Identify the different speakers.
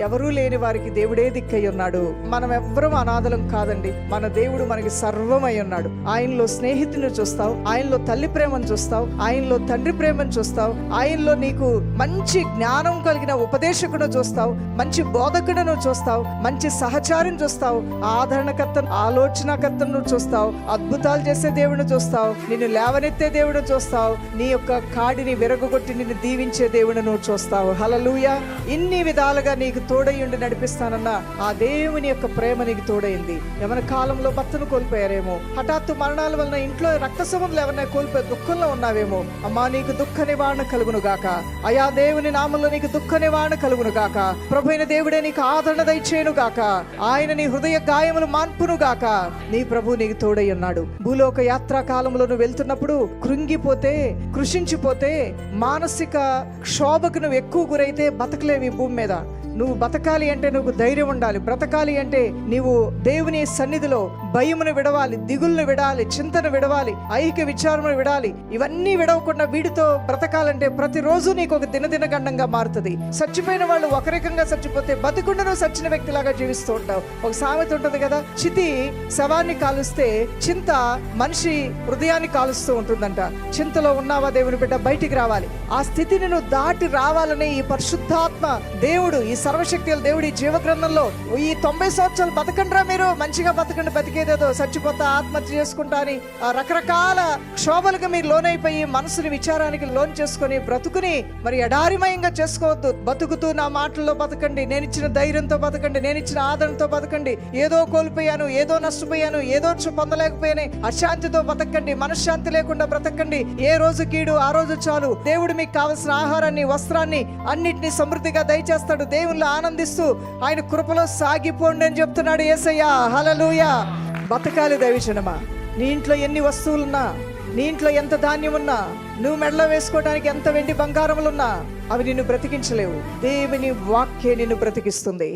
Speaker 1: ఎవరూ లేని వారికి దేవుడే దిక్కై ఉన్నాడు. మనం ఎవ్వరం అనాథలం కాదండి. మన దేవుడు మనకి సర్వమై ఉన్నాడు. ఆయనలో స్నేహితుని చూస్తావు, ఆయనలో తల్లి ప్రేమను చూస్తావు, ఆయనలో తండ్రి ప్రేమను చూస్తావు, ఆయనలో నీకు మంచి జ్ఞానం కలిగిన ఉపదేశకుడు చూస్తావు, మంచి బోధకుడును చూస్తావు, మంచి సహచారిని చూస్తావు, ఆదరణకర్తను ఆలోచనకర్తను చూస్తావు, అద్భుతాలు చేసే దేవుడిని చూస్తావు, నిన్ను లేవనెత్తే దేవుడిని చూస్తావు, నీ యొక్క కాడిని విరగొట్టి నిన్ను దీవించే దేవుడిని నువ్వు చూస్తావు. హల్లెలూయా. ఇన్ని విధాలుగా నీకు తోడయ్యుండి నడిపిస్తానన్న ఆ దేవుని యొక్క ప్రేమ నీకు తోడైంది. యవన కాలంలో భర్తను కోల్పోయారేమో, హఠాత్తు మరణాల వలన ఇంట్లో రక్త సంబంధాలు ఎవరైనా కోల్పోయి దుఃఖంలో ఉన్నావేమో, అమ్మా నీకు దుఃఖ నివారణ కలుగును గాక. అయా దేవుని నామంలో నీకు దుఃఖ నివారణ కలుగును గాక. ప్రభువైన దేవుడే నీకు ఆదరణ దయచేయును గాక. ఆయన నీ హృదయ గాయములు మాన్పును గాక. నీ ప్రభు నీకు తోడై ఉన్నాడు. భూలోక యాత్రా కాలంలో నువ్వు వెళ్తున్నప్పుడు కృంగిపోతే, కృషించిపోతే, మానసిక క్షోభకు నువ్వు ఎక్కువ గురైతే బతకలేవు ఈ భూమి మీద. నువ్వు బతకాలి అంటే నువ్వు ధైర్యం ఉండాలి. బ్రతకాలి అంటే నీవు దేవుని సన్నిధిలో భయమును విడవాలి, దిగులను విడాలి, చింతను విడవాలి, ఐహిక విచారమును విడాలి. ఇవన్నీ విడవకుండా వీడితో బ్రతకాలంటే ప్రతిరోజు నీకు ఒక దినదిన గండంగా మారుతుంది. చచ్చిపోయిన వాళ్ళు ఒక రకంగా చచ్చిపోతే బతికుండా నువ్వు చచ్చిన వ్యక్తిలాగా జీవిస్తూ ఉంటావు. ఒక సామెత ఉంటుంది కదా, చితి శవాన్ని కాలుస్తే చింత మనిషి హృదయాన్ని కాలుస్తూ ఉంటుందంట. చింతలో ఉన్నావా దేవుని బిడ్డ, బయటికి రావాలి. ఆ స్థితిని నువ్వు దాటి రావాలని ఈ పరిశుద్ధాత్మ దేవుడు, ఈ సర్వశక్తి దేవుడి జీవ గ్రంథంలో ఈ 90 సంవత్సరాలు బతకండ్రా, మీరు మంచిగా బతకండి, బతికేదేదో చచ్చిపోతా ఆత్మహత్య చేసుకుంటా అని రకరకాల క్షోభలకు మీరు లోనైపోయి మనసుని విచారానికి లోన్ చేసుకుని బ్రతుకుని మరి ఎడారిమయంగా చేసుకోవద్దు. బతుకుతూ నా మాటల్లో బతకండి, నేను ఇచ్చిన ధైర్యంతో బతకండి, నేను ఇచ్చిన ఆదరణతో బతకండి. ఏదో కోల్పోయాను, ఏదో నష్టపోయాను, ఏదో పొందలేకపోయాను, అశాంతితో బతకండి, మనశ్శాంతి లేకుండా బ్రతకండి. ఏ రోజు కీడు ఆ రోజు చాలు. దేవుడు మీకు కావలసిన ఆహారాన్ని, వస్త్రాన్ని అన్నిటినీ సమృద్ధిగా దయచేస్తాడు. దేవుళ్ళు ఆనందిస్తూ ఆయన కృపలో సాగిపోండి అని చెప్తున్నాడు యేసయ్య. హల్లెలూయా. బతకాలి దైవజనమా. నీ ఇంట్లో ఎన్ని వస్తువులున్నా, నీ ఇంట్లో ఎంత ధాన్యం ఉన్నా, నువ్వు మెడలో వేసుకోవడానికి ఎంత వెండి బంగారములున్నా అవి నిన్ను బ్రతికించలేవు. దేవుని వాక్యే నిన్ను బ్రతికిస్తుంది.